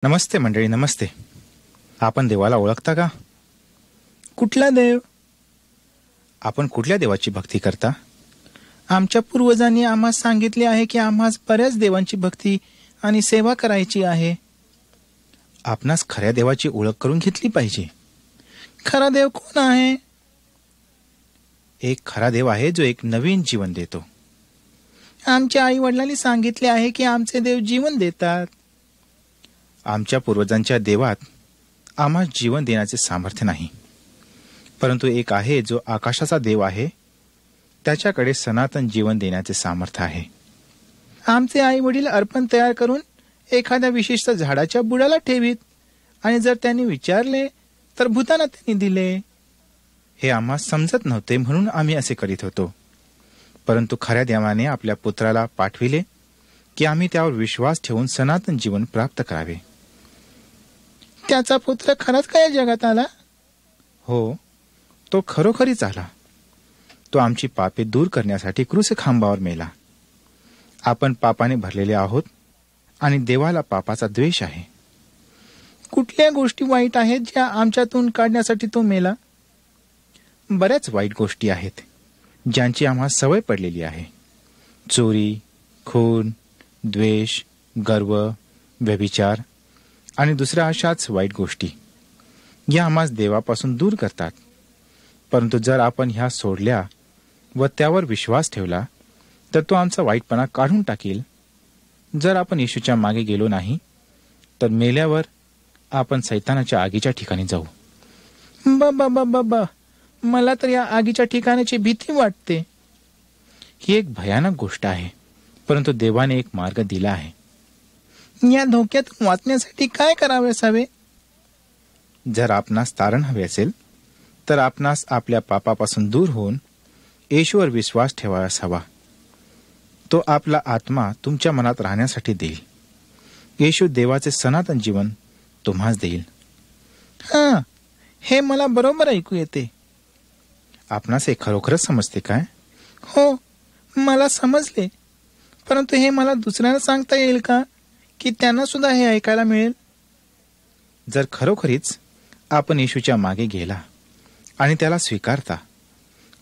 नमस्ते मंडळी, नमस्ते. आपण देवाला ओळखता का? कुठला देव? आपण कुठल्या देवाची भक्ती करता? आमच्या पूर्वजांनी आम्हाला सांगितले आहे की आम्हास बऱ्याच देवांची भक्ती आणि सेवा करायची आहे. आपणास खऱ्या देवाची ओळख करून घेतली पाहिजे. खरा देव कोण आहे? एक खरा देव आहे जो एक नवीन जीवन देतो. आमच्या आई वडिलांनी सांगितले आहे की आमचे देव जीवन देतात. आमच्या पूर्वजांच्या देवात आम्हा जीवन देण्याचे सामर्थ्य नाही, परंतु एक आहे जो आकाशाचा देव आहे. त्याच्याकडे सनातन जीवन देण्याचे सामर्थ्य आहे. आमचे आई वडील अर्पण तयार करून एखाद्या विशिष्ट झाडाच्या बुडाला ठेवीत आणि जर त्यांनी विचारले तर भूताना त्यांनी दिले. हे आम्हा समजत नव्हते म्हणून आम्ही असे करीत होतो. परंतु खऱ्या देवाने आपल्या पुत्राला पाठविले की आम्ही त्यावर विश्वास ठेवून सनातन जीवन प्राप्त करावे. त्याचा पुत्र खरंच काय जगात आला? हो, तो खरोखरीच आला. तो आमची पापे दूर करण्यासाठी क्रूस खांबावर मेला. आपण पापाने भरलेले आहोत आणि देवाला पापाचा द्वेष आहे. कुठल्या गोष्टी वाईट आहेत ज्या आमच्यातून काढण्यासाठी तो मेला? बऱ्याच वाईट गोष्टी आहेत ज्यांची आम्हाला सवय पडलेली आहे. चोरी, खून, द्वेष, गर्व, व्यभिचार आणि दुसऱ्या अशाच वाईट गोष्टी या आम्हास देवापासून दूर करतात. परंतु जर आपण ह्या सोडल्या व त्यावर विश्वास ठेवला तर तो आमचा वाईटपणा काढून टाकील. जर आपण येशूच्या मागे गेलो नाही तर मेल्यावर आपण सैतानाच्या आगीच्या ठिकाणी जाऊ. बाबा, मला तर या आगीच्या ठिकाणाची भीती वाटते. ही एक भयानक गोष्ट आहे, परंतु देवाने एक मार्ग दिला आहे. या धोक्यातून वाचण्यासाठी काय करावे असावे? जर आपणास तारण हवे असेल तर आपणास आपल्या पापापासून दूर होऊन येशूवर विश्वास ठेवायला हवा. तो आपला आत्मा तुमच्या मनात राहण्यासाठी देईल. येशू देवाचे सनातन जीवन तुम्हास देईल. हां, हे मला बरोबर ऐकू येते. आपणास हे खरोखरच समजते काय? हो, मला समजले. परंतु हे मला दुसऱ्यांना सांगता येईल का की त्यांना सुद्धा हे ऐकायला मिळेल? जर खरोखरीच आपण येशूच्या मागे गेला आणि त्याला स्वीकारता,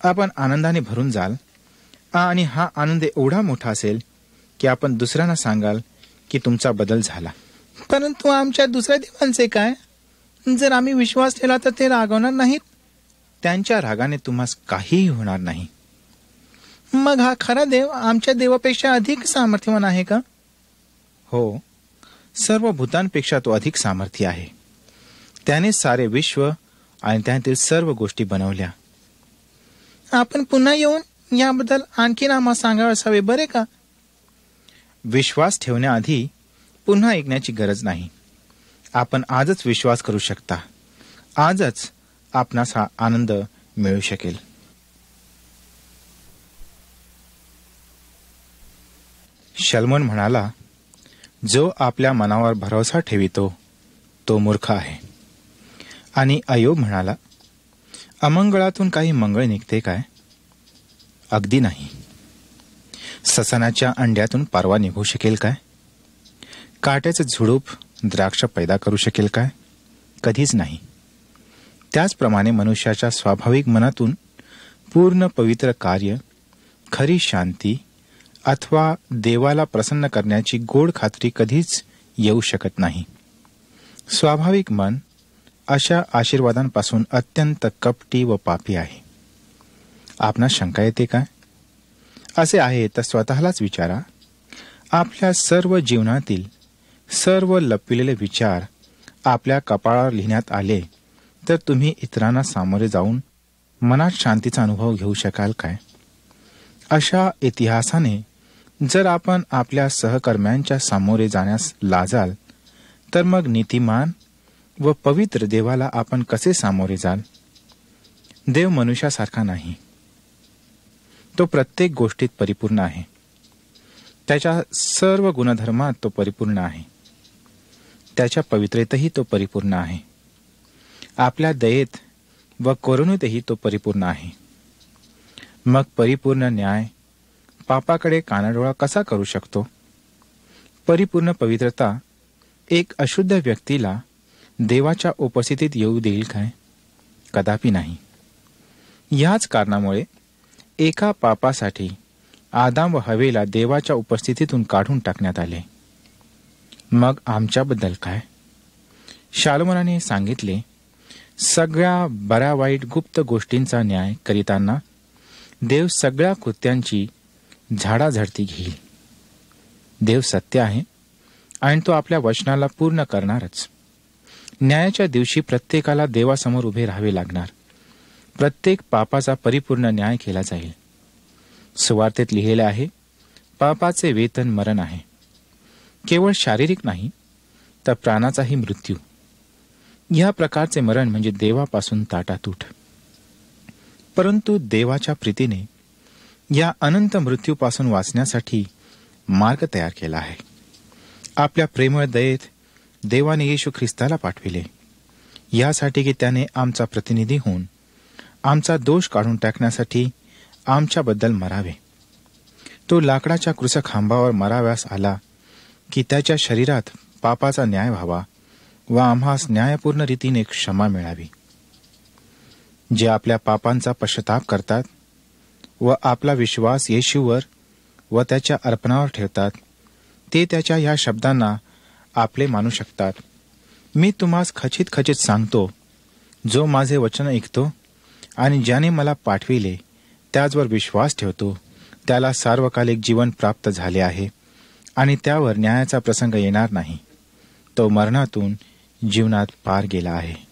आपण आनंदाने भरून जाल आणि हा आनंद एवढा मोठा असेल की आपण दुसऱ्यांना सांगाल की तुमचा बदल झाला. परंतु आमच्या दुसऱ्या देवांचे काय? जर आम्ही विश्वास ठेवला तर ते रागवणार नाहीत? त्यांच्या रागाने तुम्हास काहीही होणार नाही. मग हा खरा देव आमच्या देवापेक्षा अधिक सामर्थ्यवान आहे का? हो, सर्व भूतांपेक्षा तो अधिक सामर्थ्य आहे. त्याने सारे विश्व आणि त्यातील सर्व गोष्टी बनवल्या. आपण पुन्हा येऊन याबद्दल आणखीन आम्हाला सांगावे असावे बरे का? विश्वास ठेवण्याआधी पुन्हा ऐकण्याची गरज नाही. आपण आजच विश्वास करू शकता. आजच आपणास हा आनंद मिळू शकेल. शलोमोन म्हणाला, जो आपल्या मनावर भरोसा ठेवितो तो मूर्ख आहे. आणि अय्योब म्हणाला, अमंगळातून काही मंगळ निघते काय? अगदी नाही. ससानाच्या अंड्यातून पारवा निघू शकेल काय? काट्याचे झुडूप द्राक्ष पैदा करू शकेल काय? कधीच नाही. त्याचप्रमाणे मनुष्याच्या स्वाभाविक मनातून पूर्ण पवित्र कार्य, खरी शांती अथवा देवाला प्रसन्न करण्याची गोड खात्री कधीच येऊ शकत नाही. स्वाभाविक मन अशा आशीर्वादांपासून अत्यंत कपटी व पापी आहे. आपणास शंका येते काय? असे आहे तर स्वतःलाच विचारा. आपल्या सर्व जीवनातील सर्व लपविलेले विचार आपल्या कपाळावर लिहिण्यात आले तर तुम्ही इतरांना सामोरे जाऊन मनात शांतीचा अनुभव घेऊ शकाल काय? अशा इतिहासाने जर आपण आपल्या सहकर्म्यांच्या सामोरे जाण्यास लाजाल तर मग नीतिमान व पवित्र देवाला आपण कसे सामोरे जाल? देव मनुष्यासारखा नाही. तो प्रत्येक गोष्टीत परिपूर्ण आहे. त्याच्या सर्व गुणधर्मात तो परिपूर्ण आहे. त्याच्या पवित्रेतही तो परिपूर्ण आहे. आपल्या दयेत व करुणेतही तो परिपूर्ण आहे. मग परिपूर्ण न्याय पापाकडे कानाडोळा कसा करू शकतो? परिपूर्ण पवित्रता एक अशुद्ध व्यक्तीला देवाच्या उपस्थितीत येऊ देईल काय? कदापि नाही. याच कारणामुळे एका पापासाठी आदाम व हवेला देवाच्या उपस्थितीतून काढून टाकण्यात आले. मग आमच्याबद्दल काय? शालोमोनाने सांगितले, सगळ्या बऱ्या वाईट गुप्त गोष्टींचा न्याय करीताना देव सगळ्या कृत्यांची झाडाझडती घेईल. देव सत्य आहे आणि तो आपल्या वचनाला पूर्ण करणारच. न्यायाच्या दिवशी प्रत्येकाला देवासमोर उभे राहावे लागणार. प्रत्येक पापाचा परिपूर्ण न्याय केला जाईल. सुवार्तेत लिहिलेले आहे, पापाचे वेतन मरण आहे. केवळ शारीरिक नाही तर प्राणाचाही मृत्यू. या प्रकारचे मरण म्हणजे देवापासून ताटातूट. परंतु देवाच्या प्रीतीने या अनंत मृत्यूपासून वाचण्यासाठी मार्ग तयार केला आहे. आपल्या प्रेमळ दयेत देवाने येशू ख्रिस्ताला पाठविले, यासाठी की त्याने आमचा प्रतिनिधी होऊन आमचा दोष काढून टाकण्यासाठी आमच्याबद्दल मरावे. तो लाकडाच्या क्रूसखांबावर मराव्यास आला की त्याच्या शरीरात पापाचा न्याय व्हावा व आम्हास न्यायपूर्ण रीतीने क्षमा मिळावी. जे आपल्या पापांचा पश्चाताप करतात व आपला विश्वास येशूवर व त्याच्या अर्पणावर ठेवतात, ते त्याच्या ह्या शब्दांना आपले मानू शकतात. मी तुम्हास खचित खचित सांगतो, जो माझे वचन ऐकतो आणि ज्याने मला पाठविले त्याचवर विश्वास ठेवतो, त्याला सार्वकालिक जीवन प्राप्त झाले आहे आणि त्यावर न्यायाचा प्रसंग येणार नाही. तो मरणातून जीवनात पार गेला आहे.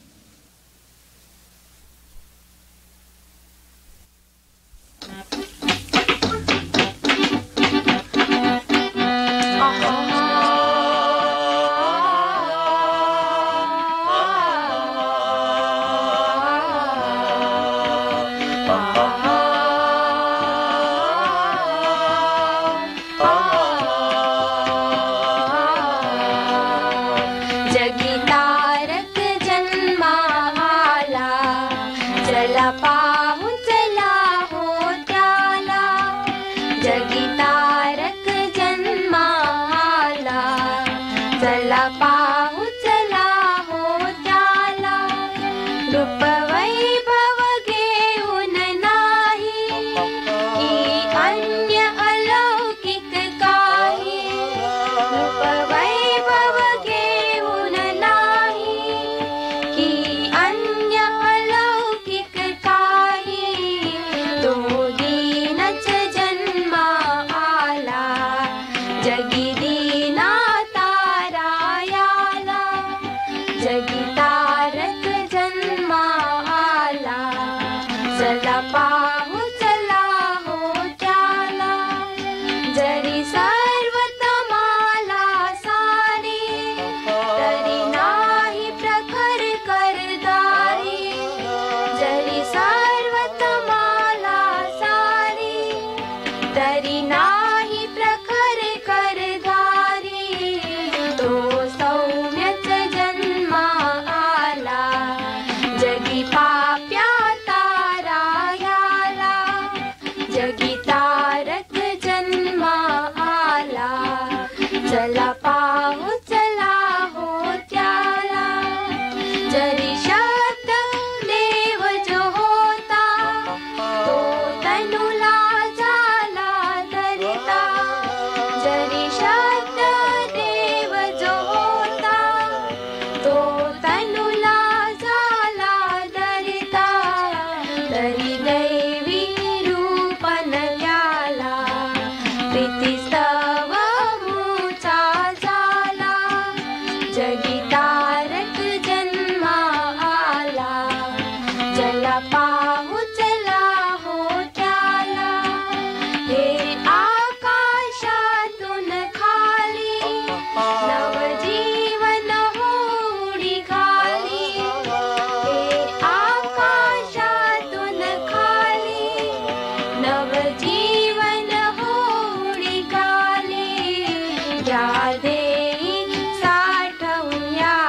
साठवूया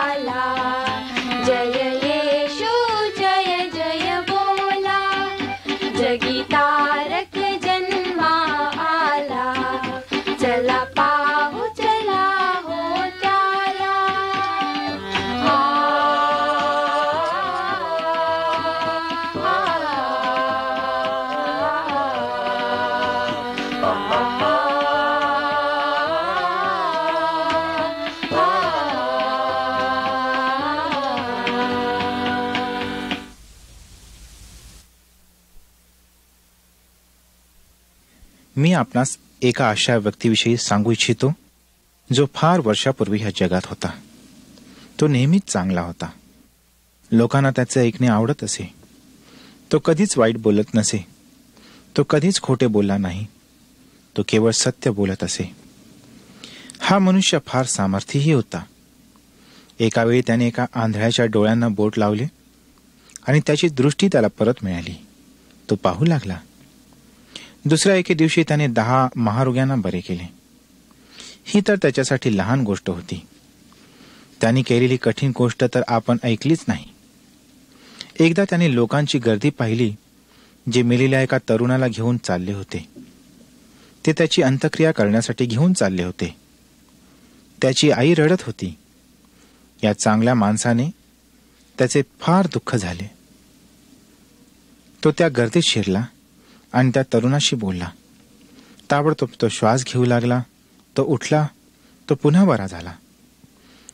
मी आपणास एका अशा व्यक्तीविषयी सांगू इच्छितो जो फार वर्षापूर्वी ह्या जगात होता. तो नेहमीच चांगला होता. लोकांना त्याचे ऐकणे आवडत असे. तो कधीच वाईट बोलत नसे. तो कधीच खोटे बोलला नाही. तो केवळ सत्य बोलत असे. हा मनुष्य फार सामर्थ्यही होता. एका वेळी त्याने एका आंधळ्याच्या डोळ्यांना बोट लावले आणि त्याची दृष्टी त्याला परत मिळाली. तो पाहू लागला. दुसऱ्या एके दिवशी त्याने 10 महारोग्यांना बरे केले. ही तर त्याच्यासाठी लहान गोष्ट होती. त्यांनी केलेली कठीण गोष्ट तर आपण ऐकलीच नाही. एकदा त्याने लोकांची गर्दी पाहिली जे मेलेल्या एका तरुणाला घेऊन चालले होते. ते त्याची अंत्यक्रिया करण्यासाठी घेऊन चालले होते. त्याची आई रडत होती. या चांगल्या माणसाने त्याचे फार दुःख झाले. तो त्या गर्दीत शिरला आणि त्या तरुणाशी बोलला. ताबडतोब तो श्वास घेऊ लागला. तो उठला. तो पुन्हा बरा झाला.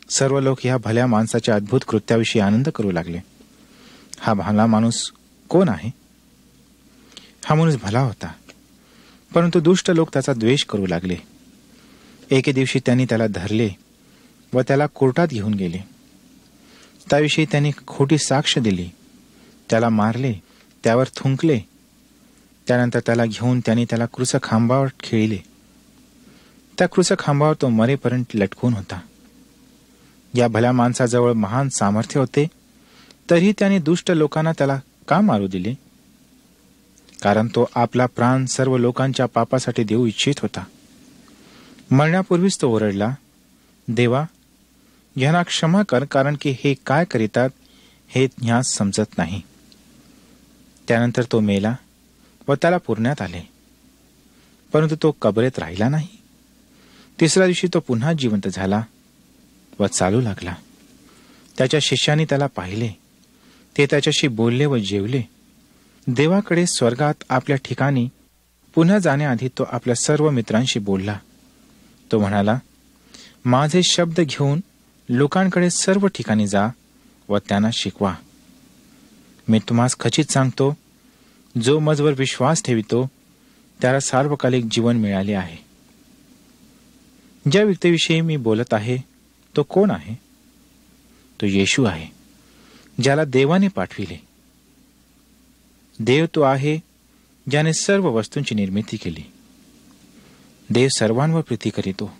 सर्व लोक या भल्या माणसाच्या अद्भुत कृत्याविषयी आनंद करू लागले. हा भला माणूस कोण आहे? हा माणूस भला होता, परंतु दुष्ट लोक त्याचा द्वेष करू लागले. एके दिवशी त्यांनी त्याला धरले व त्याला कोर्टात घेऊन गेले. त्याविषयी त्यांनी खोटी साक्ष दिली. त्याला मारले, त्यावर थुंकले. त्यानंतर त्याला घेऊन त्यांनी त्याला क्रूसखांबावर खिळले. त्या क्रूसखांबावर तो मरेपर्यंत लटकून होता. या भल्या माणसाजवळ महान सामर्थ्य होते, तरीही त्याने दुष्ट लोकांना त्याला का मारू दिले? कारण तो आपला प्राण सर्व लोकांच्या पापासाठी देऊ इच्छित होता. मरण्यापूर्वीच तो ओरडला, देवा, यांना क्षमा कर, कारण की हे काय करीतात हे ह्यास समजत नाही. त्यानंतर तो मेला व त्याला पुरण्यात आले, परंतु तो कबरेत राहिला नाही. तिसऱ्या दिवशी तो पुन्हा जिवंत झाला व चालू लागला. त्याच्या शिष्यांनी त्याला पाहिले. ते त्याच्याशी बोलले व जेवले. देवाकडे स्वर्गात आपल्या ठिकाणी पुन्हा जाण्याआधी तो आपल्या सर्व मित्रांशी बोलला. तो म्हणाला, माझे शब्द घेऊन लोकांकडे सर्व ठिकाणी जा व त्यांना शिकवा. मी तुम्हास खचित सांगतो, जो मजवर विश्वास ठेवितो त्याला सार्वकालिक जीवन मिळाले आहे. ज्या व्यक्तीविषयी मी बोलत आहे तो कोण आहे? तो येशू आहे, ज्याला देवाने पाठविले. देव तो आहे ज्याने सर्व वस्तूंची निर्मिती केली. देव सर्वांवर प्रीती करीतो,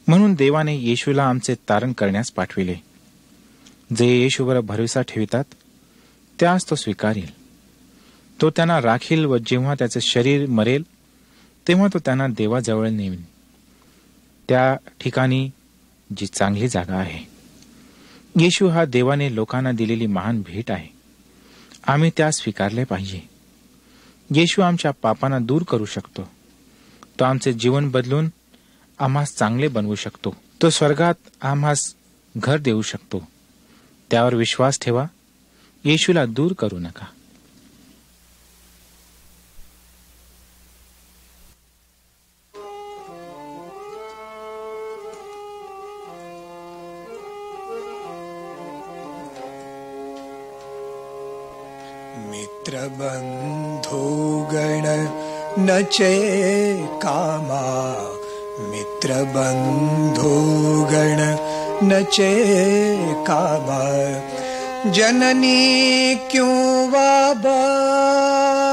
म्हणून देवाने येशूला आमचे तारण करण्यास पाठविले. जे येशूवर भरोसा ठेवितात त्यास तो स्वीकारेल. तो त्यांना राखील व जेव्हा त्याचे शरीर मरेल तेव्हा तो त्यांना देवाजवळ नेईल, त्या ठिकाणी जी चांगली जागा आहे. येशू हा देवाने लोकांना दिलेली महान भेट आहे. आम्ही त्यास स्वीकारले पाहिजे. येशू आमच्या पापांना दूर करू शकतो. तो आमचे जीवन बदलून आम्हास चांगले बनवू शकतो. तो स्वर्गात आम्हास घर देऊ शकतो. त्यावर विश्वास ठेवा. येशूला दूर करू नका. मित्रबंधुगण नचे कामा, मित्रबंधुगण नचे कामा, जननी क्यों वा बाप,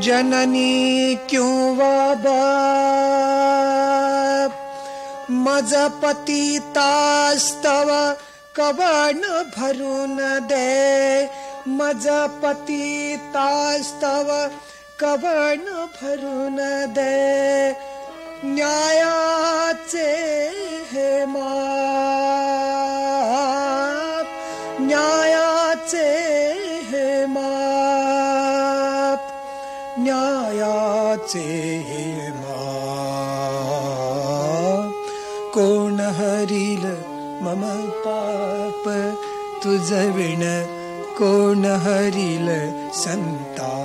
जननी क्यों वा बाप, मज पतितास्तव कवण भरून दे, मज पतितास्तव कवण भरून दे, न्यायाचे हे माप, न्यायाचे हे माप, न्यायाचे हे माप, कोण हरील मम पाप तुझ विण, कोण हरील संताप,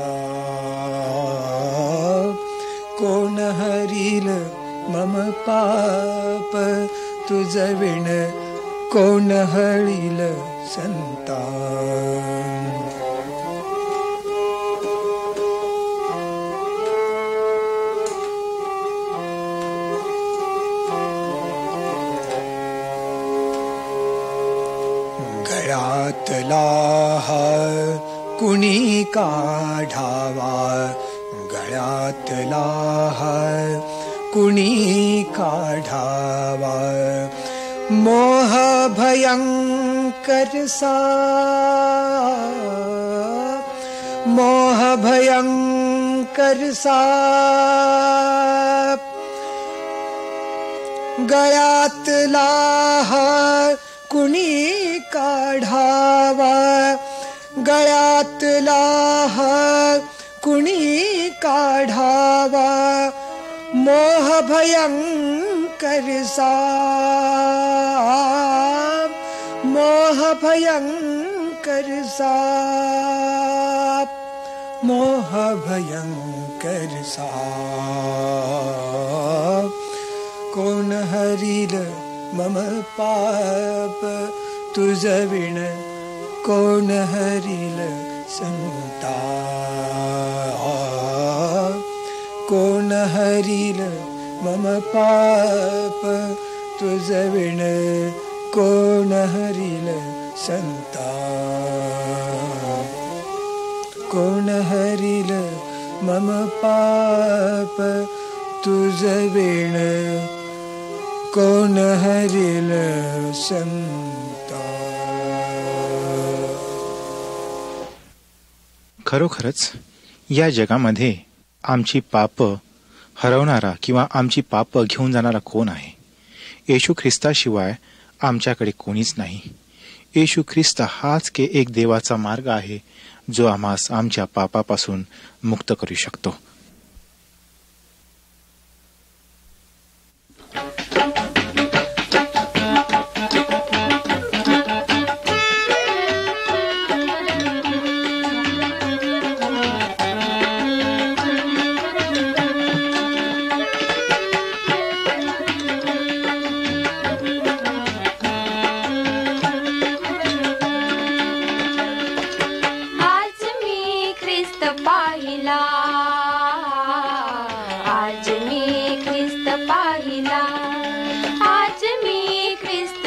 कोण हरील मम पाप तुझ विण, कोण हरील संताप. गळ्यातला हार कुणी काढावा, गळ्यातला हार कुणी काढावा. मोह भयंकर सा, मोह भयंकर सा, गळ्यातला हार कुणी काढावा, गळ्यातला हार कुणी काढावा. मोह भयंकर सा, मोह भयंकर सा, मोह भयंकर सा. कोण हरील मम पाप तुझ विण, कोण हरील संता. कोण हरील मम पाप तुझ विण, कोण हरील संता. कोण हरील मम पाप तुझ विण, कोण हरील संता. खरोखरच या जगामध्ये आमची पाप हरवणारा किंवा आमची पाप घेऊन जाणारा कोण आहे? येशू ख्रिस्ताशिवाय आमच्याकडे कोणीच नाही. येशू ख्रिस्त हाच एक देवाचा मार्ग आहे जो आम्हास आमच्या पापापासून मुक्त करू शकतो.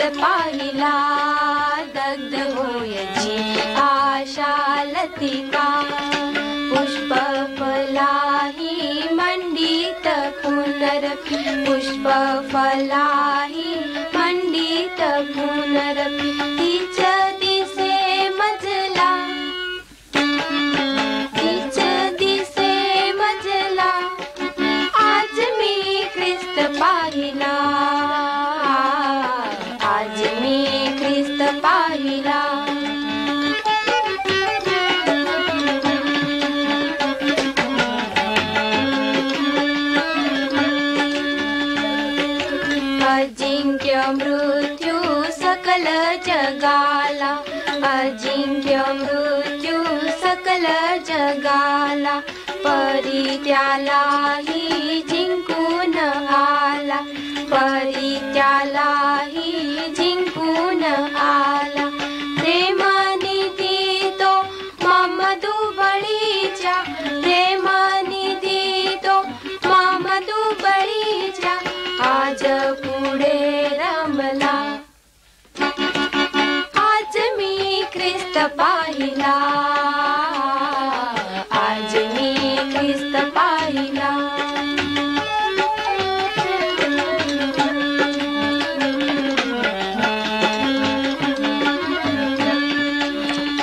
पाहिला दग्ध होयची आशा लतिका, पुष्प फलाही मंडित पुनरपि, पुष्प फलाही मंडित पुनरपि. तीच दिसे मजला, तीच दिसे मजला, आज मी ख्रिस्त पाहिला, आज मी ख्रिस्त पाहिला. अजिंक्य मृत्यू सकल जगाला, अजिंक्य मृत्यू सकल जगाला, परी त्यालाही जिंकून आला, परी त्यालाही जिंकून आला. प्रेमानिधी तो मम दुबळीच्या, प्रेमानिधी तो मम दुबळीच्या, आज पुढे रमला, आज मी ख्रिस्त पाहिला, आज मी ख्रिस्त पाहिला.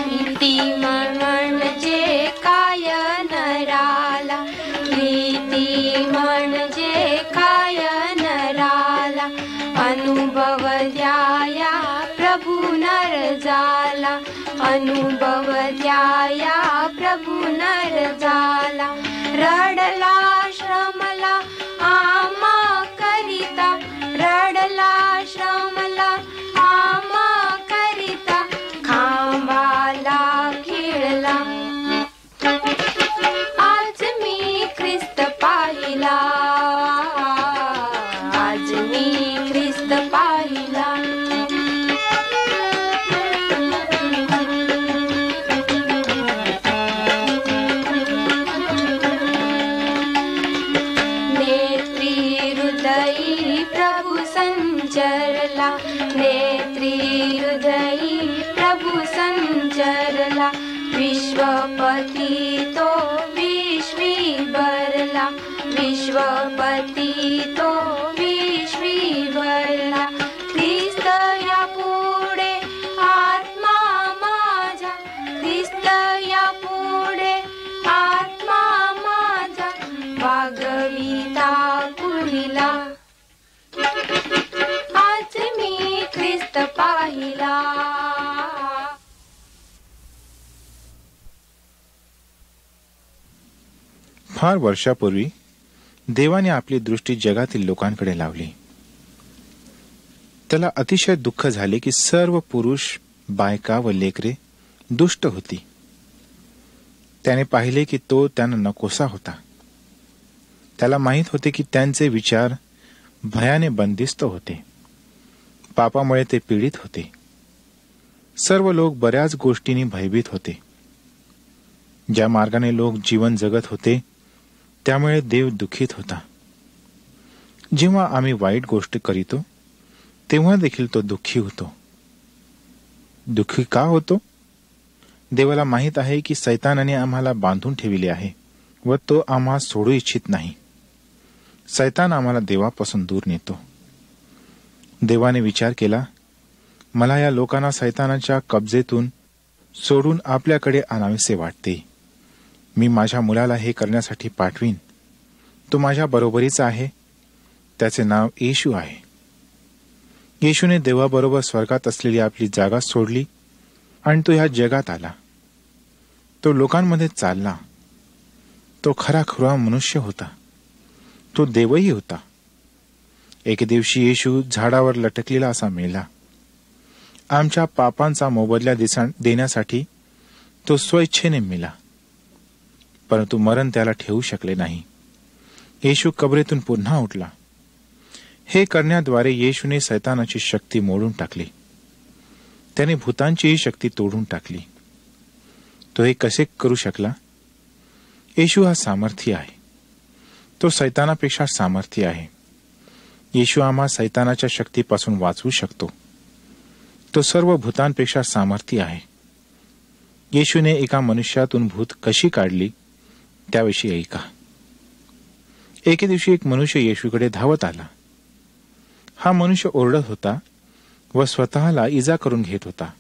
प्रीती म्हणजे काय नराला, प्रीती म्हणजे काय नराला, अनुभव द्याया प्रभू नर झाला, अनुभव द्याया प्रभू नर झाला. रडला श्रमला आमा करिता, रडला श्रमला आमा करिता, खांबाला खिळला, आज मी ख्रिस्त पाहिला, आज मी ख्रिस्त पाहिला. नेत्री हृदयी प्रभु संचरला, नेत्री हृदयी प्रभु प्रभु संचरला, विश्वपती तो विश्वी भरला, विश्वपती तो विश्वी भरला. ख्रिस्त या पुढे आत्मा माझा, ख्रिस्त या पुढे आत्मा माझा, वागविता पुढिला. आज मी ख्रिस्त पाहिला. फार वर्षापूर्वी देवाने आपली दृष्टी जगातील लोकांकडे लावली. त्याला अतिशय दुःख झाले की सर्व पुरुष, बायका व लेकरे दुष्ट होती. त्याने पाहिले की तो त्यांना नकोसा होता. त्याला माहीत होते की त्यांचे विचार भयाने बंदिस्त होते. पापामुळे ते पीडित होते. सर्व लोक बऱ्याच गोष्टींनी भयभीत होते. ज्या मार्गाने लोक जीवन जगत होते त्यामुळे देव दुःखित होता. जेव्हा आम्ही वाईट गोष्ट करीतो तेव्हा देखील तो दुःखी होतो. दुःखी का होतो? देवाला माहीत आहे की सैतानाने आम्हाला बांधून ठेविले आहे व तो आम्हा सोडू इच्छित नाही. सैतान आम्हाला देवापासून दूर नेतो. देवाने विचार केला, मला या लोकांना सैतानाच्या कब्जेतून सोडून आपल्याकडे आणावेसे वाटते. मी माझ्या मुलाला हे करण्यासाठी पाठवीन. तो माझ्या बरोबरीचा आहे. त्याचे नाव येशू आहे. येशूने देवाबरोबर स्वर्गात असलेली आपली जागा सोडली आणि तो ह्या जगात आला. तो लोकांमध्ये चालला. तो खराखुरा मनुष्य होता. तो देवही होता. एके दिवशी येशू झाडावर लटकलेला असा मेला. आमच्या पापांचा मोबदला देण्यासाठी तो स्वइच्छेने मेला. परंतु मरण त्याला ठेवू शकले नाही. येशू कबरेतून पुन्हा उठला. हे करण्याद्वारे येशूने सैतानाची शक्ती मोडून टाकली. त्याने भूतांचीही शक्ती तोडून टाकली. तो हे कसे करू शकला? येशू हा सामर्थ्य आहे. तो सैतानापेक्षा सामर्थ्य आहे. येशू आम्हा सैतानाच्या शक्तीपासून वाचवू शकतो. तो सर्व भूतांपेक्षा सामर्थ्य आहे. येशूने एका मनुष्यातून भूत कशी काढली त्याविषयी ऐका. एके दिवशी एक मनुष्य येशूकडे धावत आला. हा मनुष्य ओरडत होता व स्वतःला इजा करून घेत होता.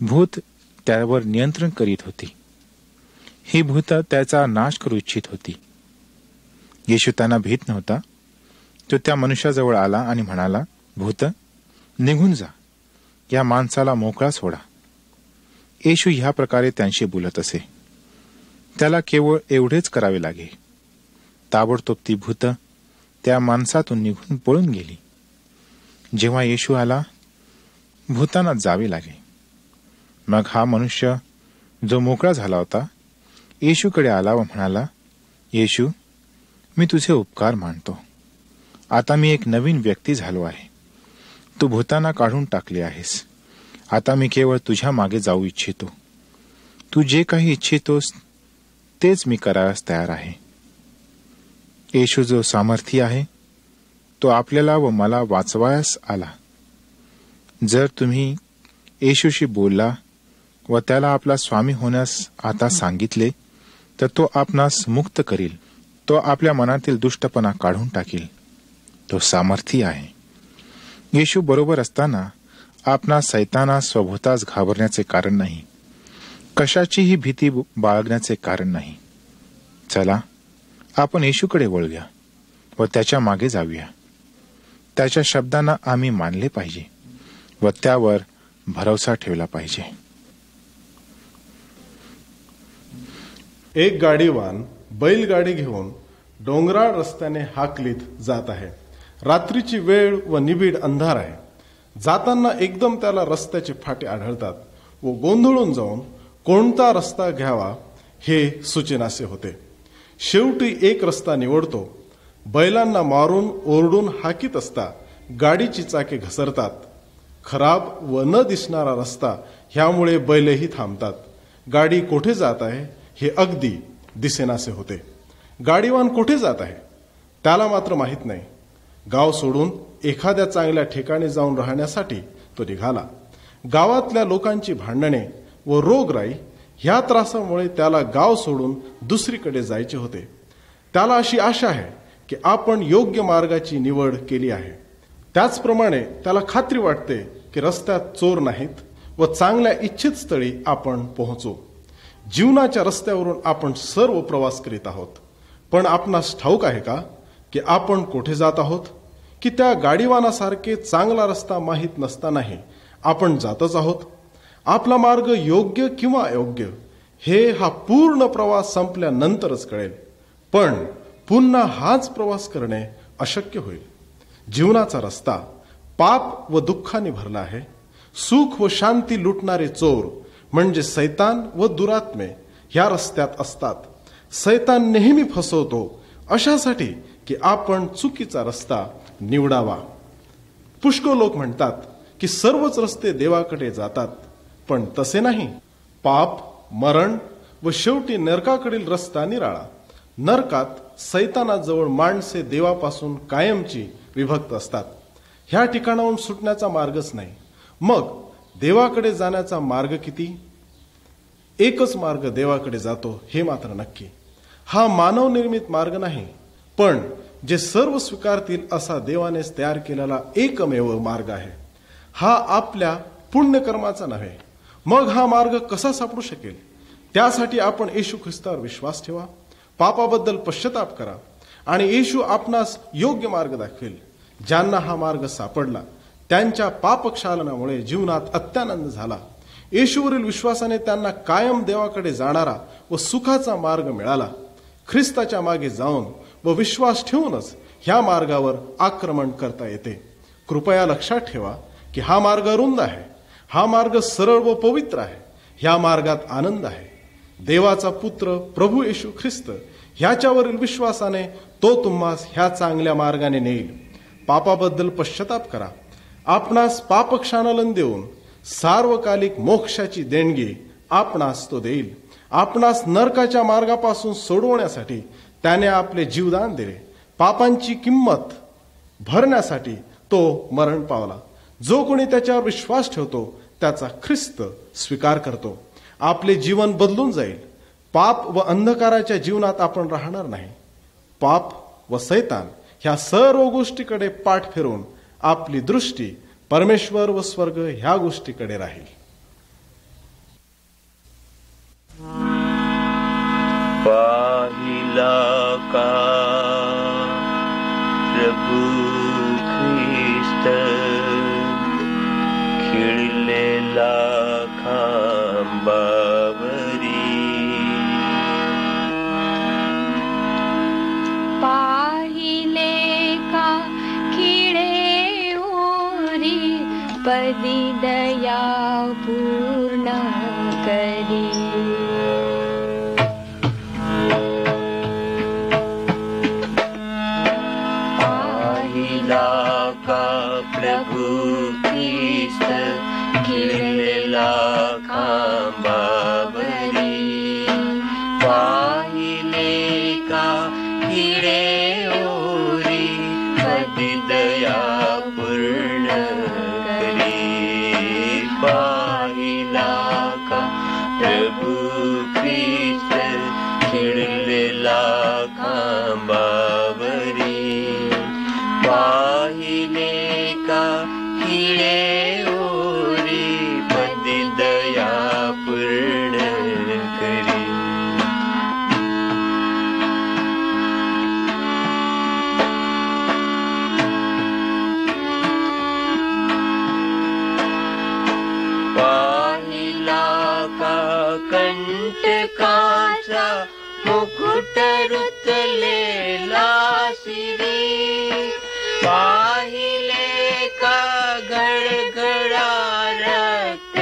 भूत त्यावर नियंत्रण करीत होती. ही भूत त्याचा नाश करू इच्छित होती. येशू त्यांना भीत नव्हता. तो त्या मनुष्याजवळ आला आणि म्हणाला, भूत निघून जा, या माणसाला मोकळा सोडा. येशू ह्या प्रकारे त्यांशी बोलत असे. त्याला केवळ एवढेच करावे लागे. ताबडतोब ती भूत त्या माणसातून निघून पळून गेली. जेव्हा येशू आला, भूतांना जावे लागे. मग हा मनुष्य जो मोकळा झाला होता येशूकडे आला व म्हणाला, येशू, मी तुझे उपकार मानतो. आता मी एक नवीन व्यक्ती झालो आहे. तू भूतांना काढून टाकले आहेस. आता मी केवळ तुझ्या मागे जाऊ इच्छितो. तू जे काही इच्छितोस तेच मी करायला तयार आहे. येशू जो सामर्थ्य आहे तो आपल्याला व मला वाचवायस आला. जर तुम्ही येशूशी बोलला व त्याला आपला स्वामी होण्यास आता सांगितले तर तो आपणास मुक्त करील. तो आपल्या मनातील दुष्टपणा काढून टाकील. तो सामर्थ्य आहे. येशू बरोबर असताना आपणास सैतानास स्वभूतास घाबरण्याचे कारण नाही. कशाचीही भीती बाळगण्याचे कारण नाही. चला, आपण येशूकडे वळूया व त्याच्या मागे जाऊया. त्याच्या शब्दांना आम्ही मानले पाहिजे व त्यावर भरोसा ठेवला पाहिजे. एक गाडीवान बैलगाडी घेऊन डोंगराळ रस्त्याने हाकलीत जात आहे. रात्रीची वेळ व निबिड अंधार आहे. जाताना एकदम त्याला रस्त्याचे फाटे आढळतात व गोंधळून जाऊन कोणता रस्ता घ्यावा हे सुचेनासे होते. शेवटी एक रस्ता निवडतो. बैलांना मारून ओरडून हाकीत असता गाडीची चाके घसरतात. खराब व न दिसणारा रस्ता ह्यामुळे बैलही थांबतात. गाडी कोठे जात आहे हे अगदी दिसेनासे होते. गाडीवान कोठे जात आहे त्याला मात्र माहीत नाही. गाव सोडून एखाद्या चांगल्या ठिकाणी जाऊन राहण्यासाठी तो निघाला. गावातल्या लोकांची भांडणे व रोगराई ह्या त्रासामुळे त्याला गाव सोडून दुसरीकडे जायचे होते. त्याला अशी आशा आहे की आपण योग्य मार्गाची निवड केली आहे. त्याचप्रमाणे त्याला खात्री वाटते की रस्त्यात चोर नाहीत व चांगल्या इच्छित स्थळी आपण पोहोचू. जीवनाच्या रस्त्यावरून आपण सर्व प्रवास करीत आहोत. पण आपणास ठाऊक आहे का की आपण कोठे जात आहोत? की त्या गाडीवानासारखे चांगला रस्ता माहीत नसतानाही आपण जातच आहोत. आपला मार्ग योग्य किंवा अयोग्य हे हा पूर्ण प्रवास संपल्यानंतरच कळेल. पण पुन्हा हाच प्रवास करणे अशक्य होईल. जीवनाचा रस्ता पाप व दुःखाने भरला आहे. सुख व शांती लुटणारे चोर म्हणजे सैतान व दुरात्मे ह्या रस्त्यात असतात. सैतान नेहमी फसवतो अशासाठी की आपण चुकीचा रस्ता निवडावा. पुष्कळ लोक म्हणतात की सर्वच रस्ते देवाकडे जातात, पण तसे नाही. पाप, मरण व शेवटी नरकाकडील रस्ता निराळा. नरकात सैतानाजवळ माणसे देवापासून कायमची विभक्त असतात. ह्या ठिकाणाहून सुटण्याचा मार्गच नाही. मग देवाकडे जाण्याचा मार्ग किती? एकच मार्ग देवाकडे जातो हे मात्र नक्की. हा मानवनिर्मित मार्ग नाही, पण जे सर्व स्वीकारतील असा देवानेच तयार केलेला एकमेव मार्ग आहे. हा आपल्या पुण्यकर्माचा नव्हे. मग हा मार्ग कसा सापडू शकेल? त्यासाठी आपण येशू ख्रिस्तावर विश्वास ठेवा, पापाबद्दल पश्चाताप करा आणि येशू आपणास योग्य मार्ग दाखवेल. ज्यांना हा मार्ग सापडला त्यांच्या पापक्षालनामुळे जीवनात अत्यानंद झाला. येशूवरील विश्वासाने त्यांना कायम देवाकडे जाणारा व सुखाचा मार्ग मिळाला. ख्रिस्ताच्या मागे जाऊन व विश्वास ठेवूनच ह्या मार्गावर आक्रमण करता येते. कृपया लक्षात ठेवा की हा मार्ग रुंद आहे. हा मार्ग सरळ व पवित्र आहे. ह्या मार्गात आनंद आहे. देवाचा पुत्र प्रभू येशू ख्रिस्त ह्याच्यावरील विश्वासाने तो तुम्हास ह्या चांगल्या मार्गाने नेईल. पापाबद्दल पश्चाताप करा. आपणास पापक्षालन देऊन सार्वकालिक मोक्षाची देणगी आपणास तो देईल. आपणास नरकाच्या मार्गापासून सोडवण्यासाठी त्याने आपले जीवदान दिले. पापांची किंमत भरण्यासाठी तो मरण पावला. जो कोणी त्याच्यावर विश्वास ठेवतो त्याचा ख्रिस्त स्वीकार करतो. आपले जीवन बदलून जाईल. पाप व अंधकाराच्या जीवनात आपण राहणार नाही. पाप व सैतान ह्या सर्व गोष्टीकडे पाठ फिरून आपली दृष्टी परमेश्वर व स्वर्ग ह्या गोष्टीकडे राहील. पाहिला का प्रभू ख्रिस्त खिळलेला खांबावरी. पाहिले का खिळे ओरी पदी दया पूर्ण करी. का प्रभू ख्रिस्त खिळलेला खांबावरी. पाहिले का खिळे ओरी पदी दया पूर्ण करी. पाहिला का प्रभू ख्रिस्त खिळलेला खांबावरी. पाहिले का खिळे ओरी पदी दया पूर्ण करी. पाहिला का कंटकाचा मुकुट रुतलेला शिरी. पाहिले का गळगळा रक्त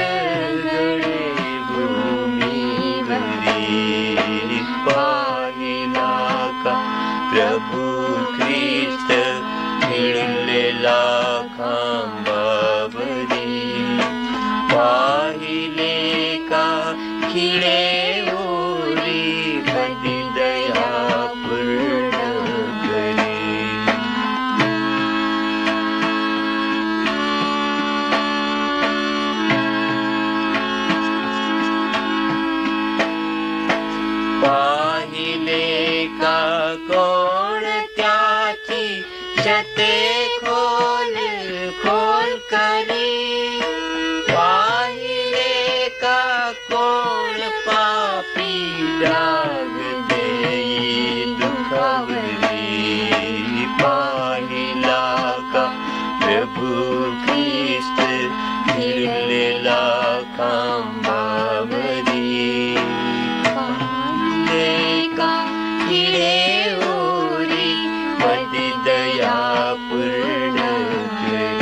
गळे भूमीवरी. पाहिला का प्रभू ख्रिस्त खिळलेला खांबावरी. पाहिले का खिळे ओरी पदी दया पूर्ण ते खोल खोल करी पाहिले का कोण पापी डाग देई दुखावरी पाहिला का प्रभू ख्रिस्त खिळलेला खांबावरी का किडे ओरी मधी दया पूर्ण करी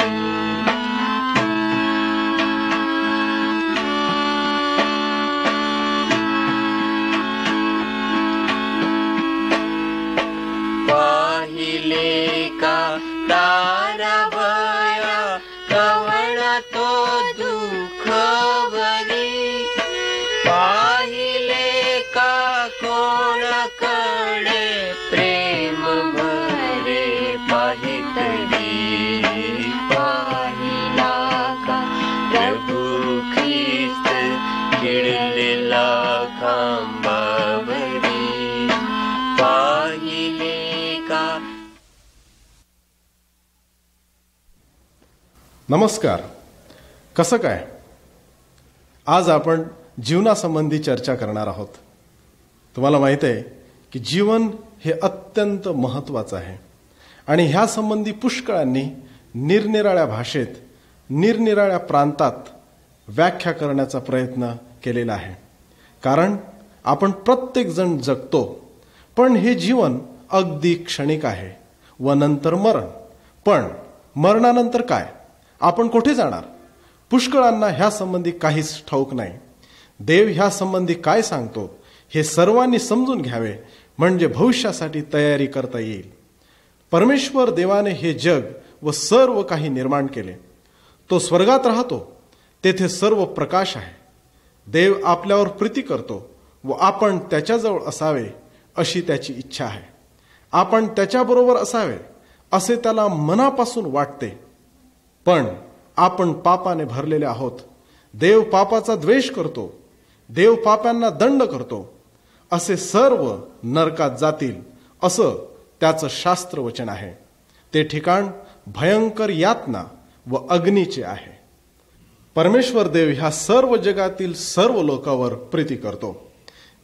पाहिले का तारावया कवळा तो दुःखवरी पाहिले का कोणाकडे प्रेम भरे पाहितरी पाहिला का प्रभू ख्रिस्त खिळलेला खांबावरी पाहिले का. नमस्कार. कसं काय? आज आपण जीवनासंबंधी चर्चा करणार आहोत. तुम्हाला माहित आहे की जीवन हे अत्यंत महत्वाचं आहे आणि ह्या संबंधी पुष्कळांनी निरनिराळ्या भाषेत निरनिराळ्या प्रांतात व्याख्या करण्याचा प्रयत्न केलेला आहे. कारण आपण प्रत्येक जण जगतो, पण हे जीवन अगदी क्षणिक आहे व नंतर मरण. पण मरणानंतर काय? आपण कुठे जाणार? पुष्कळांना ह्या संबंधी काहीच ठाऊक नाही. देव ह्या संबंधी काय सांगतो हे सर्वांनी समजून घ्यावे, म्हणजे भविष्यासाठी तयारी करता येईल. परमेश्वर देवाने हे जग व सर्व काही निर्माण केले. तो स्वर्गात राहतो, तेथे सर्व प्रकाश आहे. देव आपल्यावर प्रीती करतो व आपण त्याच्याजवळ असावे अशी त्याची इच्छा आहे. आपण त्याच्याबरोबर असावे असे त्याला मनापासून वाटते. पण आपण पापाने भरलेले आहोत. देव पापाचा द्वेष करतो. देव पाप्यांना दंड करतो. असे सर्व नरकात जातील असं त्याचं शास्त्रवचन आहे. ते ठिकाण भयंकर यातना व अग्नीचे आहे. परमेश्वर देव ह्या सर्व जगातील सर्व लोकांवर प्रीती करतो.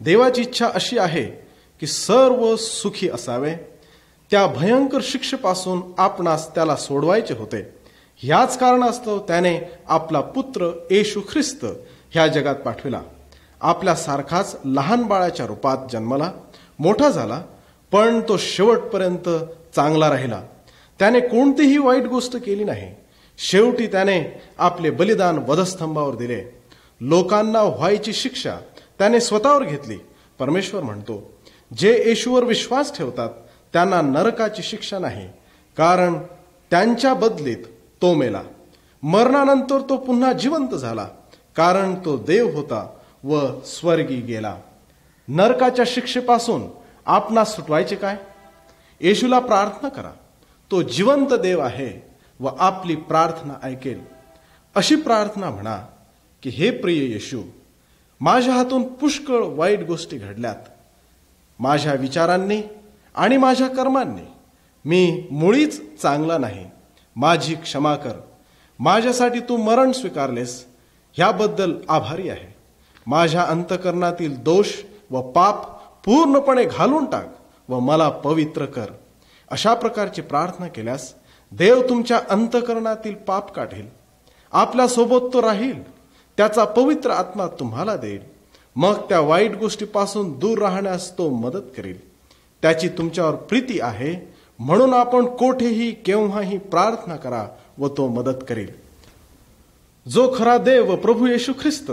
देवाची इच्छा अशी आहे की सर्व सुखी असावे. त्या भयंकर शिक्षेपासून आपणास त्याला सोडवायचे होते. ह्याच कारणास्तव त्याने आपला पुत्र येशू ख्रिस्त ह्या जगात पाठविला. आपल्यासारखाच लहान बाळाच्या रूपात जन्मला, मोठा झाला, पण तो शेवटपर्यंत चांगला राहिला. त्याने कोणतीही वाईट गोष्ट केली नाही. शेवटी त्याने आपले बलिदान वधस्तंभावर दिले. लोकांना व्हायची शिक्षा त्याने स्वतःवर घेतली. परमेश्वर म्हणतो, जे येशूवर विश्वास ठेवतात त्यांना नरकाची शिक्षा नाही, कारण त्यांच्या बदलीत तो मेला. मरणानंतर तो पुन्हा जिवंत झाला, कारण तो देव होता व स्वर्गी गेला. नरकाच्या शिक्षेपासून आपणास सुटवायचे काय? येशूला प्रार्थना करा. तो जिवंत देव आहे व आपली प्रार्थना ऐकेल. अशी प्रार्थना म्हणा की, हे प्रिय येशू, माझ्या हातून पुष्कळ वाईट गोष्टी घडल्यात. माझ्या विचारांनी आणि माझ्या कर्मांनी मी मुळीच चांगला नाही. माझी क्षमा कर. माझ्यासाठी तू मरण स्वीकारलेस ह्याबद्दल आभारी आहे. माझ्या अंतकरणातील दोष व पाप पूर्णपणे घालून टाक व मला पवित्र कर. अशा प्रकारची प्रार्थना केल्यास देव तुमच्या अंतकरणातील पाप काढेल. आपल्यासोबत तो राहील. त्याचा पवित्र आत्मा तुम्हाला देईल. मग त्या वाईट गोष्टीपासून दूर राहण्यास तो मदत करेल. त्याची तुमच्यावर प्रीती आहे, म्हणून आपण कोठेही केव्हाही प्रार्थना करा व तो मदत करेल. जो खरा देव व प्रभू येशू ख्रिस्त,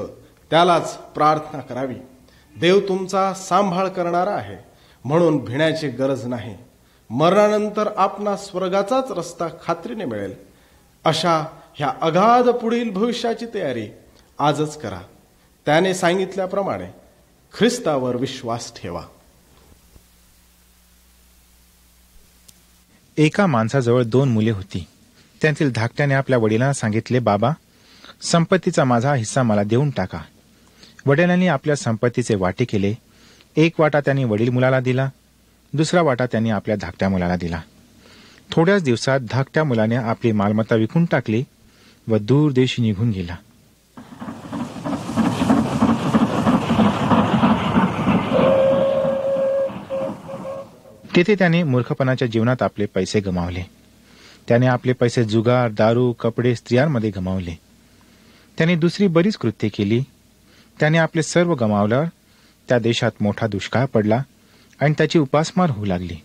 त्यालाच प्रार्थना करावी. देव तुमचा सांभाळ करणारा आहे, म्हणून भिण्याची गरज नाही. मरणानंतर आपणास स्वर्गाचाच रस्ता खात्रीने मिळेल. अशा ह्या अगाध पुढील भविष्याची तयारी आजच करा. त्याने सांगितल्याप्रमाणे ख्रिस्तावर विश्वास ठेवा. एका माणसाजवळ 2 मुले होती. त्यातील धाकट्याने आपल्या वडिलांना सांगितले, बाबा, संपत्तीचा माझा हिस्सा मला देऊन टाका. वडिलांनी आपल्या संपत्तीचे वाटे केले. 1 वाटा त्यांनी वडील मुलाला दिला, दुसरा वाटा त्यांनी आपल्या धाकट्या मुलाला दिला. थोड्याच दिवसात धाकट्या मुलाने आपली मालमत्ता विकून टाकली व दूर देशी निघून गेला. तेथे त्याने मूर्खपणाच्या जीवनात आपले पैसे गमावले. त्याने आपले पैसे जुगार, दारू, कपडे, स्त्रियांमध्ये गमावले. त्याने दुसरी बरीच कृत्ये केली. त्याने आपले सर्व गमावल्यावर त्या देशात मोठा दुष्काळ पडला आणि त्याची उपासमार होऊ लागली.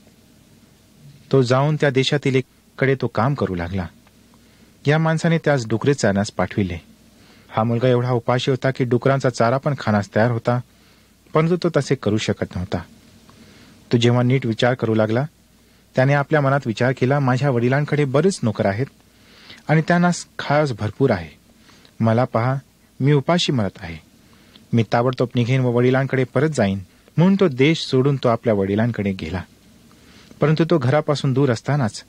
तो जाऊन त्या देशातील एकडे तो काम करू लागला. या माणसाने त्यास डुकरे चारण्यास पाठविले. हा मुलगा एवढा उपाशी होता की डुकरांचा चारा पण खाण्यास तयार होता, परंतु तो तसे करू शकत नव्हता. तो जेव्हा नीट विचार करू लागला, त्याने आपल्या मनात विचार केला, माझ्या वडिलांकडे बरेच नोकर आहेत आणि त्यांना खायास भरपूर आहे. मला पहा, मी उपाशी मरत आहे. मी ताबडतोब निघेन व वडिलांकडे परत जाईन. म्हणून तो देश सोडून तो आपल्या वडिलांकडे गेला. परंतु तो घरापासून दूर असतानाच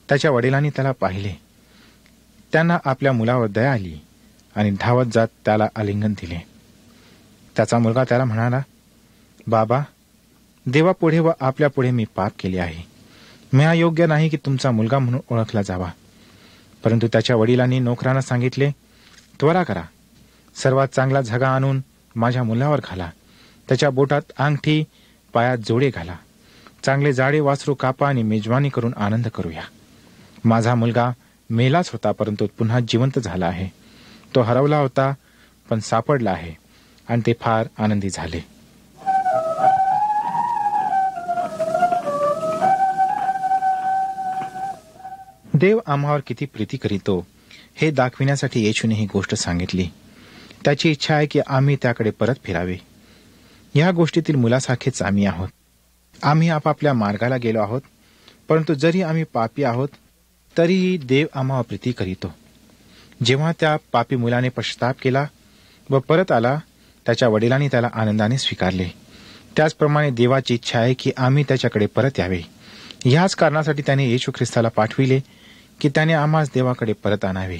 त्याच्या वडिलांनी त्याला पाहिले. त्यांना आपल्या मुलावर दया आली आणि धावत जात त्याला आलिंगन दिले. त्याचा मुलगा त्याला म्हणाला, बाबा, देवापुढे व आपल्यापुढे मी पाप केले आहे. मी हा योग्य नाही की तुमचा मुलगा म्हणून ओळखला जावा. परंतु त्याच्या वडिलांनी नोकरांना सांगितले, त्वरा करा, सर्वात चांगला झगा आणून माझ्या मुलावर घाला. त्याच्या बोटात अंगठी, पायात जोडे घाला. चांगले जाडे वासरू कापा आणि मेजवानी करून आनंद करूया. माझा मुलगा मेलाच होता, परंतु पुन्हा जिवंत झाला आहे. तो हरवला होता, पण सापडला आहे. आणि ते फार आनंदी झाले. देव आम्हावर किती प्रीती करीतो हे दाखविण्यासाठी येशूने ही गोष्ट सांगितली. त्याची इच्छा आहे की आम्ही त्याकडे परत फिरावे. या गोष्टीतील मुलासारखेच आम्ही आहोत. आम्ही आपापल्या मार्गाला गेलो आहोत, परंतु जरी आम्ही पापी आहोत तरीही देव आम्हावर प्रीती करीतो. जेव्हा त्या पापी मुलाने पश्चाताप केला व परत आला, त्याच्या वडिलांनी त्याला आनंदाने स्वीकारले. त्याचप्रमाणे देवाची इच्छा आहे की आम्ही त्याच्याकडे परत यावे. याच कारणासाठी त्याने येशू ख्रिस्ताला पाठविले की त्याने आम्हास देवाकडे परत आणावे.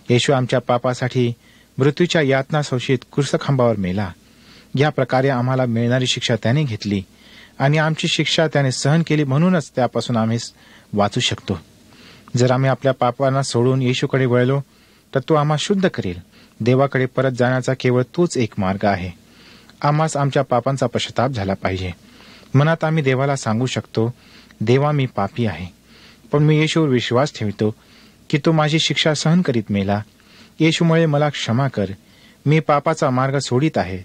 येशू आमच्या पापासाठी मृत्यूच्या यातना शोषित क्रूसखांबावर मेला. या प्रकारे आम्हाला मिळणारी शिक्षा त्याने घेतली आणि आमची शिक्षा त्याने सहन केली, म्हणूनच त्यापासून आम्ही वाचू शकतो. जर आम्ही आपल्या पापांना सोडून येशूकडे वळलो तर तो आम्हा शुद्ध करेल. देवाकडे परत जाण्याचा केवळ तोच एक मार्ग आहे. आम्हास आमच्या पापांचा पश्चाताप झाला पाहिजे. मनात आम्ही देवाला सांगू शकतो, देवा, मी पापी आहे, पण मी येशूवर विश्वास ठेवतो की तो माझी शिक्षा सहन करीत मेला. येशूमुळे मला क्षमा कर. मी पापाचा मार्ग सोडित आहे.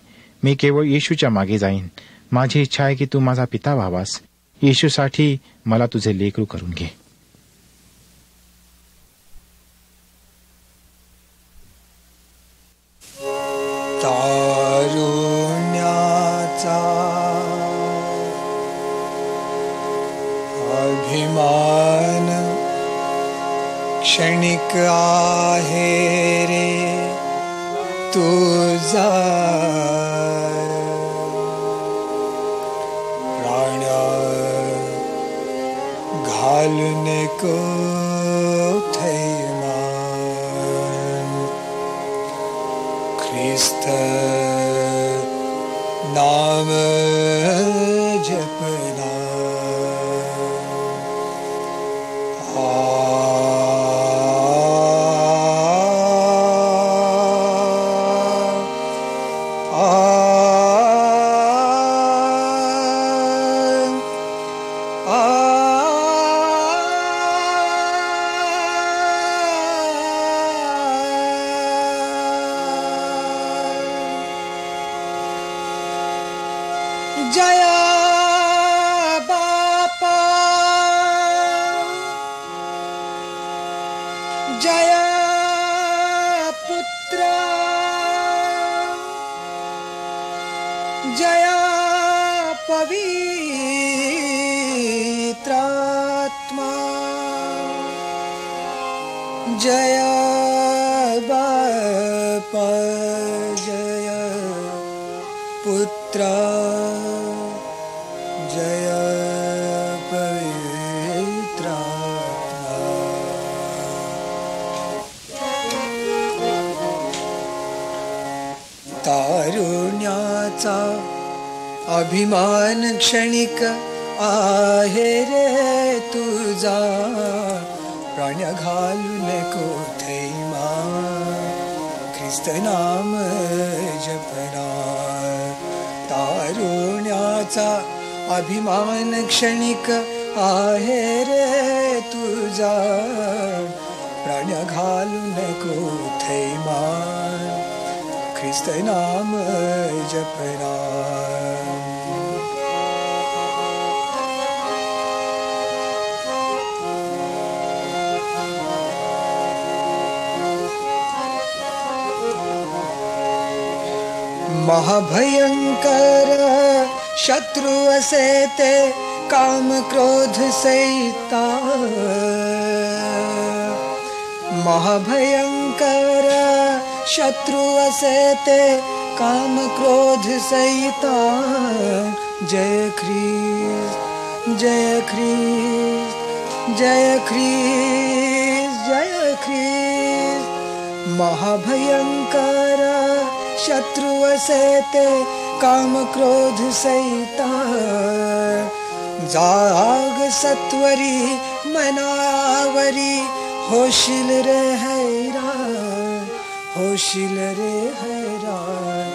मी केवळ येशूच्या मागे जाईन. माझी इच्छा आहे की तू माझा पिता व्हावास. येशूसाठी मला तुझे लेकरू करून घे. तारुण्याचा अभिमान क्षणिक आहे रे तुझा. प्राण घालून कोठैमान ख्रिस्त नाम जपना. जया बापा जया पुत्र जया पवित्रात्मा जया बापा जया पुत्र जय पवित्रात्मा. तारुण्याचा अभिमान क्षणिक आहे रे तुझा प्राण घालून कोथैमा ख्रिस्त नाम जपना तारुण्याचा अभिमान क्षणिक आहे रे तुझा प्राण घालून कोथैमा ख्रिस्त नाम जपना महाभयंकर शत्रु असे ते काम क्रोध सैतान महाभयंकर शत्रु असे ते काम क्रोध सैतान जय ख्रिस्त जय ख्रिस्त जय ख्रिस्त जय ख्रिस्त महाभयंकर शत्रु असे ते काम क्रोध सैतान जाग सत्वरी मनावरी होशील रे हैरान होशील रे हैरान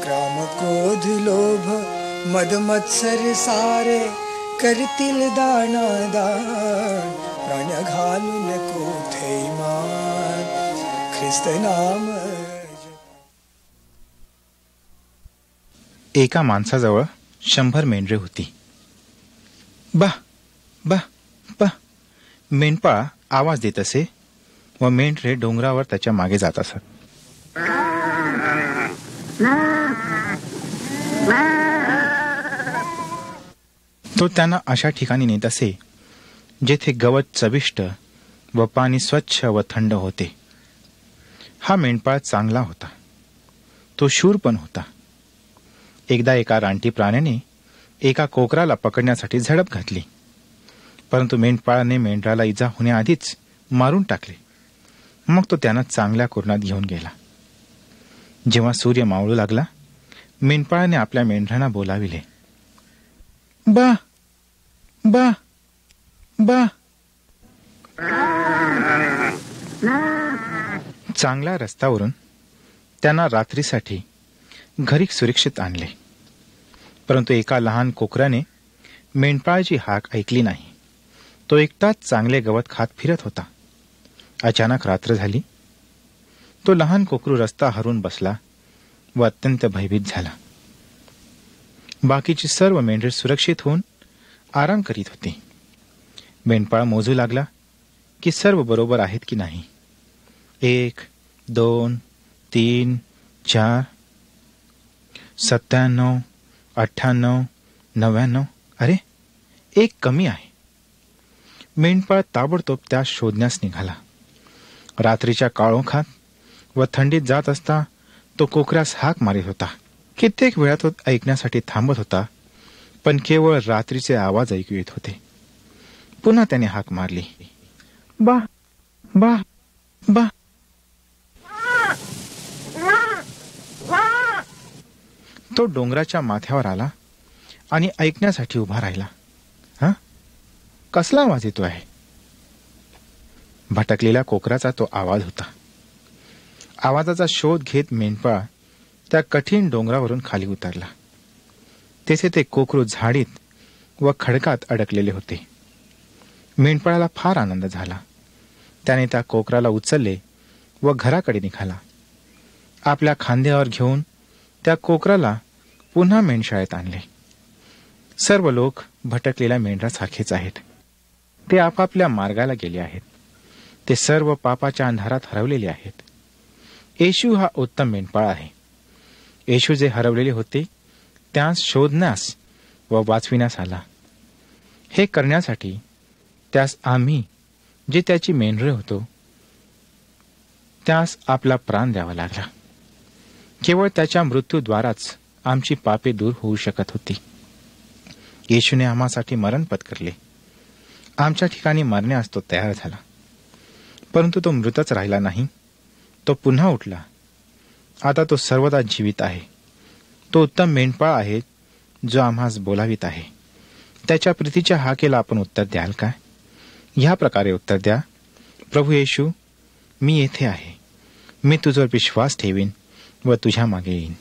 काम क्रोध लोभ मद मत्सर सारे करतील दानादान प्राण घालून कोथैमा ख्रिस्त नाम एका माणसाजवळ 100 मेंढरे होती. बा बा बा मेंढपाळ आवाज देत असे व मेंढरे डोंगरावर त्याच्या मागे जात असत. तो त्यांना अशा ठिकाणी नेत असे जेथे गवत चविष्ट व पाणी स्वच्छ व थंड होते. हा मेंढपाळ चांगला होता. तो शूर पण होता. एकदा एका रानटी प्राण्याने एका कोकराला पकडण्यासाठी झडप घातली, परंतु मेंढपाळाने मेंढराला इजा होण्याआधीच मारून टाकले. मग तो त्यांना चांगल्या कुरणात घेऊन गेला. जेव्हा सूर्य मावळू लागला, मेंढपाळाने आपल्या मेंढरांना बोलाविले. बा बा बा. चांगल्या रस्त्यावरून त्यांना रात्रीसाठी घरी सुरक्षित आणले. परंतु एका लहान कोकराने मेंढपाळाची हाक ऐकली नाही. तो एकटाच चांगले गवत खात फिरत होता. अचानक रात्र झाली. तो लहान कोकरू रस्ता हरवून बसला व अत्यंत भयभीत झाला. बाकीची सर्व मेंढरे सुरक्षित होऊन आराम करीत होती. मेंढपाळ मोजू लागला की सर्व बरोबर आहेत की नाही. 1 2 3 4 97 98 99. अरे, एक कमी आहे. मेंढपाळ ताबडतोब त्यास शोधण्यास निघाला. रात्रीच्या काळोखात व थंडीत जात असता तो कोकऱ्यास हाक मारित होता. कित्येक वेळा तो ऐकण्यासाठी थांबत होता, पण केवळ रात्रीचे आवाज ऐकू येत होते. पुन्हा त्याने हाक मारली. बा बा बा. तो डोंगराच्या माथ्यावर आला आणि ऐकण्यासाठी उभा राहिला. कसला आवाज येतो आहे? भटकलेल्या कोकराचा तो आवाज होता. आवाजाचा शोध घेत मेंढपाळ त्या कठीण डोंगरावरून खाली उतरला. तेथे ते कोकरू झाडीत व खडकात अडकलेले होते. मेंढपाळाला फार आनंद झाला. त्याने त्या कोकराला उचलले व घराकडे निघाला. आपल्या खांद्यावर घेऊन त्या कोकराला पुन्हा मेंढशाळेत आणले. सर्व लोक भटकलेल्या मेंढरासारखेच आहेत. ते आपापल्या मार्गाला गेले आहेत. ते सर्व पापाच्या अंधारात हरवलेले आहेत. येशू हा उत्तम मेंढपाळ आहे. येशू जे हरवलेले होते त्यास शोधण्यास व वाचविण्यास आला. हे करण्यासाठी त्यास आम्ही जे त्याची मेंढरे होतो त्यास आपला प्राण द्यावा लागला. केवळ त्याच्या मृत्यूद्वाराच आमची पापे दूर होऊ शकत होती. येशूने आम्हासाठी मरण पत्करले. आमच्या ठिकाणी मरण्यास तो तयार झाला. परंतु तो मृतच राहिला नाही. तो पुन्हा उठला. आता तो सर्वदा जीवित आहे. तो उत्तम मेंढपाळ आहे जो आम्हास बोलावित आहे. त्याच्या प्रीतीच्या हाकेला आपण उत्तर द्याल काय? ह्या प्रकारे उत्तर द्या, प्रभू येशू, मी येथे आहे. मी तुझ्यावर विश्वास ठेवीन व तुझ्या मागे येईन.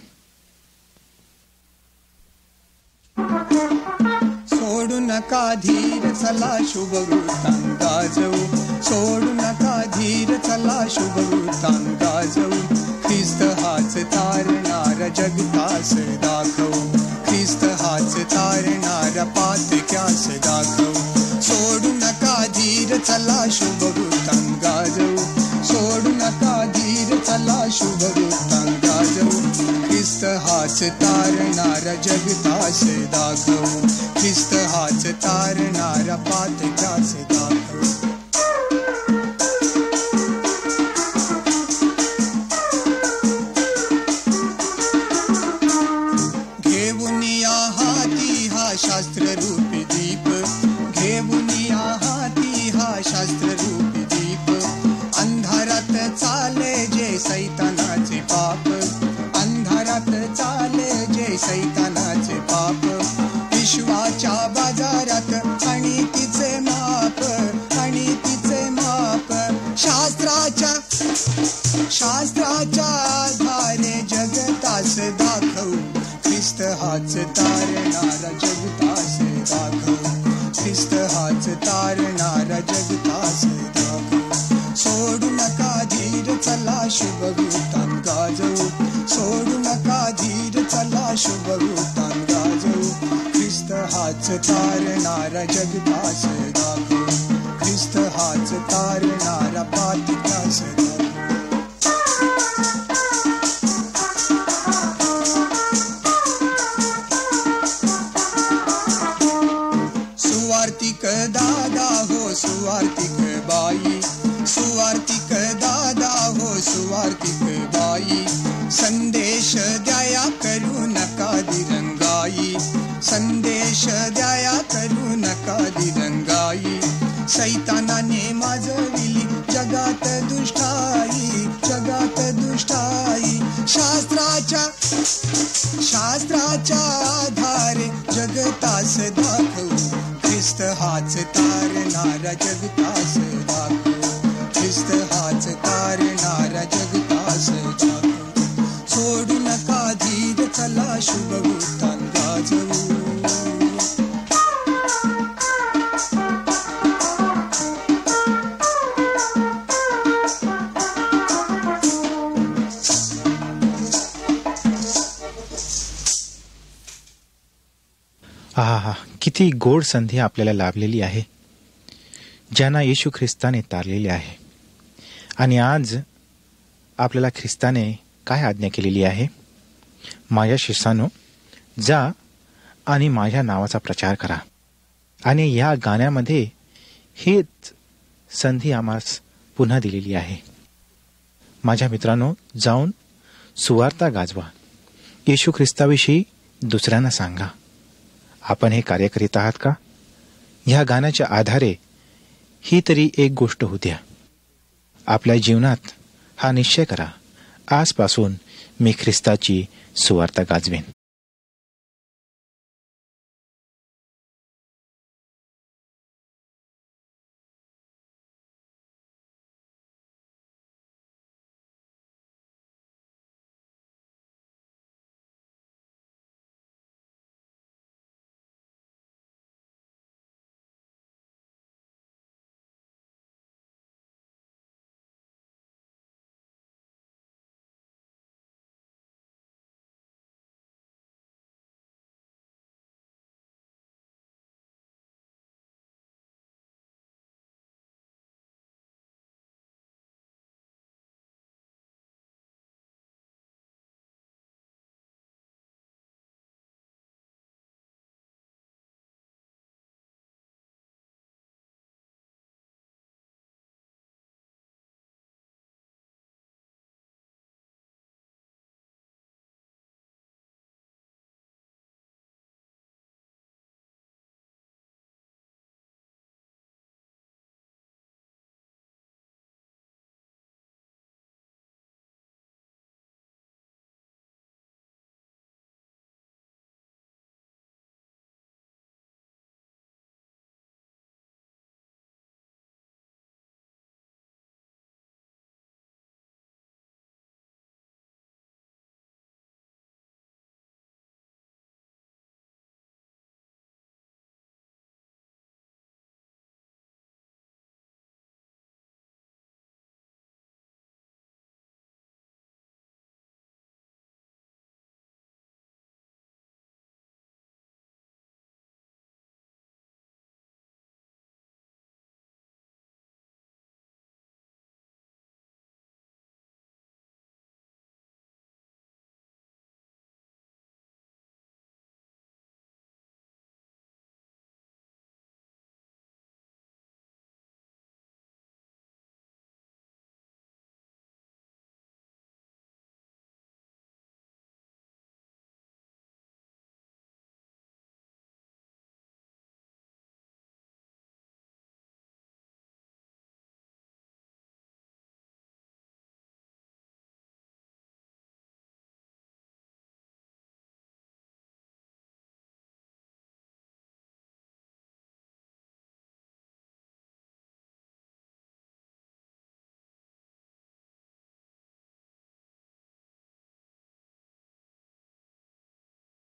सोडू नका धीर, चला शुभ वृत्तांत गाजवू. सोडू नका धीर, चला शुभ वृत्तांत गाजवू. ख्रिस्त हाच तारणारा जगतास दाखवू. ख्रिस्त हाच तारणारा पातक्यास दाखवू. सोडू नका धीर, चला शुभ वृत्तांत गाजवू. सोडू नका धीर, चला शुभ वृत्तांत गाजवू. ख्रिस्त हाच तारणारा जगतास दाखवू. ख्रिस्त हाच तारणारा पातक्यास दाखवू. घेऊन या हाती हा शास्त्ररूपी दीप. घेऊन या हाती हा शास्त्ररूपी दीप. अंधारात चाले जे सैतानाचे पाप. अंधारात चाले जे सैतानाचे पाप. विश्वाच्या बाजारात आणि तिचे माप. आणि तिचे माप. शास्त्राच्या आधारे जगतास दाखवू. ख्रिस्त हाच तारणारा जगतास दाखवू. ख्रिस्त हाच तारणारा जगतास दाखवू. सोडू नका धीर, चला शुभ वृत्तांत गाजवू. सोडू नका धीर, चला शुभ वृत्तांत गाजवू. ख्रिस्त हाच तारणारा जगतास दाखवू. ख्रिस्त हाच तारणारा पातक्यास दाखवू. सुवार्तिक दादा हो सुवार्तिक बाई. सुवार्तिक दादा हो सुवार्तिक बाई. संदेश द्याया करू नका दिरंगाई. संदेश द्याया करू नका दिरंगाई. सैतानाने माजविली जगात दुष्टाई. जगात दुष्टाई. शास्त्राच्या आधारे जगतास दाखवू. ख्रिस्त हाच तारणारा जगतास दाखवू. ख्रिस्त हाच तारणारा जगतास दाखवू. सोडू नका धीर, चला शुभ वृत्तांत गाजवू. आहा, किती गोड संधी आपल्याला लाभलेली आहे, ज्यांना येशू ख्रिस्ताने तारलेले आहे. आणि आज आपल्याला ख्रिस्ताने काय आज्ञा केलेली आहे? माझ्या शिष्यानो, जा आणि माझ्या नावाचा प्रचार करा. आणि या गाण्यामध्ये हीच संधी आम्हास पुन्हा दिलेली आहे. माझ्या मित्रांनो, जाऊन सुवार्ता गाजवा. येशू ख्रिस्ताविषयी दुसऱ्यांना सांगा. आपण हे कार्य करीत आहात का? ह्या गाण्याच्या आधारे ही तरी एक गोष्ट होत्या. आपल्या जीवनात हा निश्चय करा, आजपासून मी ख्रिस्ताची सुवार्ता गाजवेन.